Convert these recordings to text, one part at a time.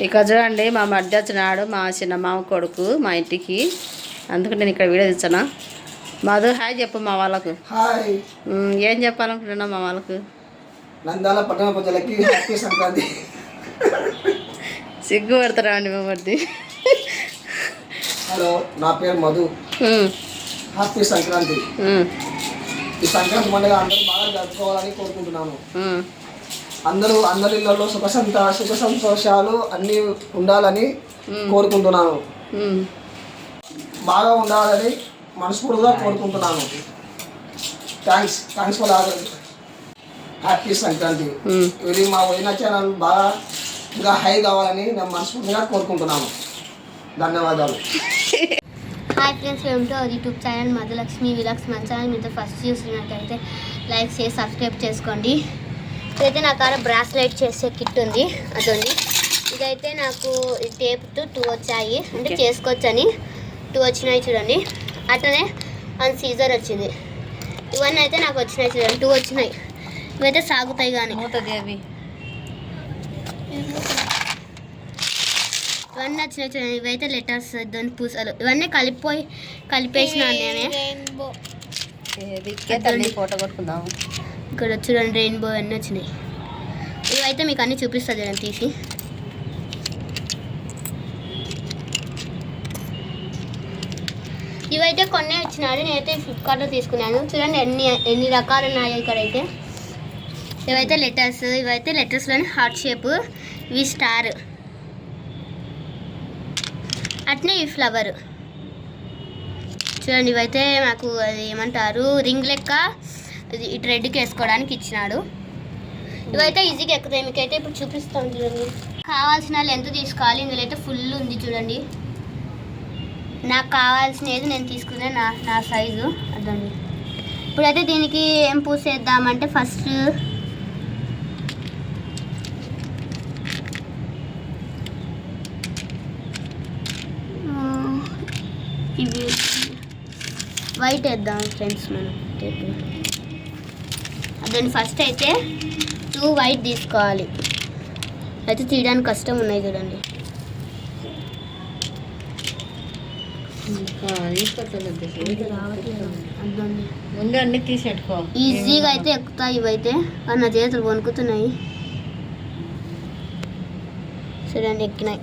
ఇక చూడండి మా మధ్య వచ్చినాడు మా చిన్న మామ కొడుకు మా ఇంటికి. అందుకు నేను ఇక్కడ వీడియో తెచ్చాను. మధు హాయ్ చెప్పు మా వాళ్ళకు. హాయ్. ఏం చెప్పాలనుకుంటున్నా మా వాళ్ళకు? నంద్యాల పట్టణ ప్రజలకి హ్యాపీ సంక్రాంతి. సిగ్గుపడతారా అండి మమ్మల్ని? హలో, నా పేరు మధు. హ్యాపీ సంక్రాంతి. ఈ సంక్రాంతి పండుగ అందరూ బాగా జరుపుకోవాలని కోరుకుంటున్నాను. అందరి ఇళ్లలో సుఖ సంతోషాలు అన్నీ ఉండాలని కోరుకుంటున్నాను. బాగా ఉండాలని మనస్ఫూర్తిగా కోరుకుంటున్నాను. Thanks for happy Sankranti. ఇది మా వదిన ఛానల్ బాగా ఇంకా హై కావాలని నేను మనస్ఫూర్తిగా కోరుకుంటున్నాను. ధన్యవాదాలు. Hi friends, welcome to our YouTube channel Madhulakshmi vlogs. మన ఛానల్ మీతో ఫస్ట్ చూసినట్టయితే లైక్ చేసి సబ్స్క్రైబ్ చేసుకోండి. ఇదైతే నా కాడ బ్రాస్లెట్ చేసే కిట్ ఉంది, అదండి. ఇదైతే నాకు టేప్తో 2 వచ్చాయి, అంటే చేసుకోవచ్చని 2 వచ్చినాయి చూడండి. అట్లనే 1 సీజర్ వచ్చింది. ఇవన్నీ అయితే నాకు వచ్చినాయి చూడండి, 2 వచ్చినాయి. ఇవైతే సాగుతాయి కానీ అవి ఇవన్నీ వచ్చినాయి చూడండి. ఇవైతే లెటర్స్, దాని పూసలు ఇవన్నీ కలిపేసినాను నేనే. ఫోటో కొట్టుకుందాం. ఇక్కడ చూడండి రెయిన్బో అన్నీ వచ్చినాయి. ఇవైతే మీకు అన్నీ చూపిస్తుంది చూడండి తీసి. ఇవైతే కొన్ని వచ్చినాడు, నేనైతే ఫ్లిప్కార్ట్లో తీసుకున్నాను. చూడండి ఎన్ని రకాలు ఉన్నాయో ఇక్కడైతే. ఇవైతే లెటర్స్, ఇవైతే లెటర్స్లోని హార్ట్ షేప్, ఇవి స్టార్, అట్నే ఈ ఫ్లవర్ చూడండి. ఇవైతే నాకు అది ఏమంటారు రింగ్ లెక్క, ఇది ఇటు రెడ్కి వేసుకోవడానికి ఇచ్చినాడు. ఇవైతే ఈజీగా ఎక్కుతాయి, మీకైతే ఇప్పుడు చూపిస్తాను చూడండి. కావాల్సిన లెంత్ తీసుకోవాలి. ఇందులో అయితే ఫుల్ ఉంది చూడండి. నాకు కావాల్సినది నేను తీసుకునే నా సైజు అదండి. ఇప్పుడైతే దీనికి ఏం పూసేద్దామంటే ఫస్ట్ ఇవి వైట్ వేద్దాం ఫ్రెండ్స్ మనం టేప్. అదండి ఫస్ట్ అయితే 2 వైట్ తీసుకోవాలి. అయితే తీయడానికి కష్టం ఉన్నాయి చూడండి. ముందు అన్ని తీసేట్టుకో, ఈజీగా అయితే ఎక్కుతాయి. ఇవైతే నా చేతులు వణుకుతున్నాయి చూడండి, ఎక్కినాయి.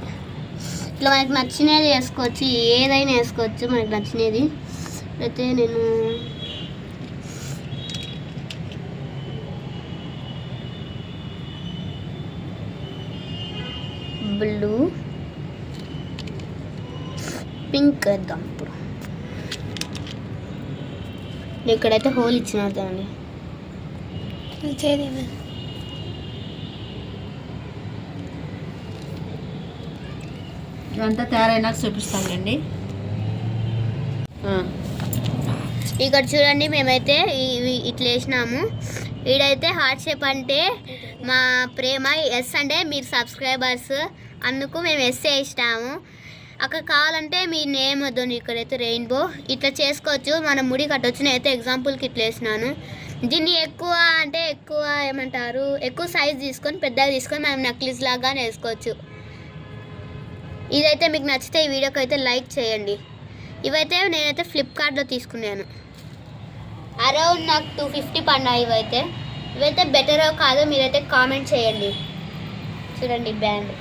ఇట్లా మనకి నచ్చినది వేసుకోవచ్చు, ఏదైనా వేసుకోవచ్చు మనకి నచ్చినది. అయితే నేను బ్లూ పింక్ వేద్దాం. ఇప్పుడు ఇక్కడైతే హోల్ ఇచ్చినారు అండి. ఇవంతా తయారైనాక చూపిస్తానండి. ఇక్కడ చూడండి, మేమైతే ఇట్లా వేసినాము. ఈడైతే హార్ట్ షేప్ అంటే మా ప్రేమ, ఎస్ అంటే మీరు సబ్స్క్రైబర్స్, అందుకు మేము ఎస్ వేసినాము. అక్కడ కావాలంటే మీ నేమ్ వద్దండి. ఇక్కడైతే రెయిన్బో ఇట్లా చేసుకోవచ్చు, మనం ముడి కట్టవచ్చు. నేనైతే ఎగ్జాంపుల్కి ఇట్లా వేసినాను. దీన్ని ఎక్కువ ఏమంటారు ఎక్కువ సైజ్ తీసుకొని పెద్దగా తీసుకొని మనం నెక్లెస్ లాగా వేసుకోవచ్చు. ఇదైతే మీకు నచ్చితే ఈ వీడియోకి అయితే లైక్ చేయండి. ఇవైతే నేనైతే ఫ్లిప్కార్ట్లో తీసుకున్నాను. అరౌండ్ నాకు 250 పడినాయి. ఇవైతే బెటరో కాదో మీరైతే కామెంట్ చేయండి. చూడండి బ్యాండ్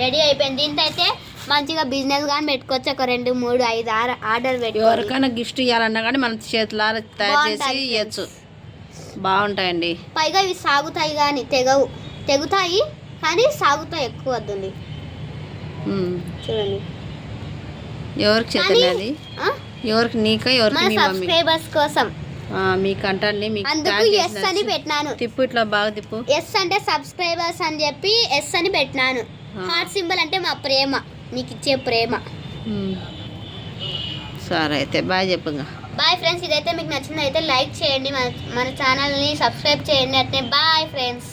రెడీ అయిపోయింది. దీంతో అయితే మంచిగా బిజినెస్ కానీ పెట్టుకోవచ్చు. ఒక 2, 3, 5, 6 ఆర్డర్ పెట్టి ఎవరికైనా గిఫ్ట్ ఇవ్వాలన్నా కానీ మన చేతుల తయారు చేసి ఇవ్వచ్చు, బాగుంటాయండి. పైగా ఇవి సాగుతాయి కానీ తెగుతాయి కానీ సాగుతాయి ఎక్కువ వద్దండి. చూడండి ఎవరికి చేతున్నది, ఎవరికి నీకా ఎవరికి మీ సబ్స్క్రైబర్స్ కోసం మీకు అంటాన్ని మీకు అందుకు ఎస్ అని పెట్టినాను. తిప్పు, ఇట్లా బాగా తిప్పు. ఎస్ అంటే సబ్స్క్రైబర్స్ అని చెప్పి ఎస్ అని పెట్టినాను. హార్ట్ సింబల్ అంటే మా ప్రేమ, మీకు ఇచ్చే ప్రేమ. సరే అయితే బాయ్ చెప్పుగా. Bye friends. ఇదైతే మీకు నచ్చింది అయితే లైక్ చేయండి, మన ఛానల్ని సబ్స్క్రైబ్ చేయండి. అంటే బాయ్ ఫ్రెండ్స్.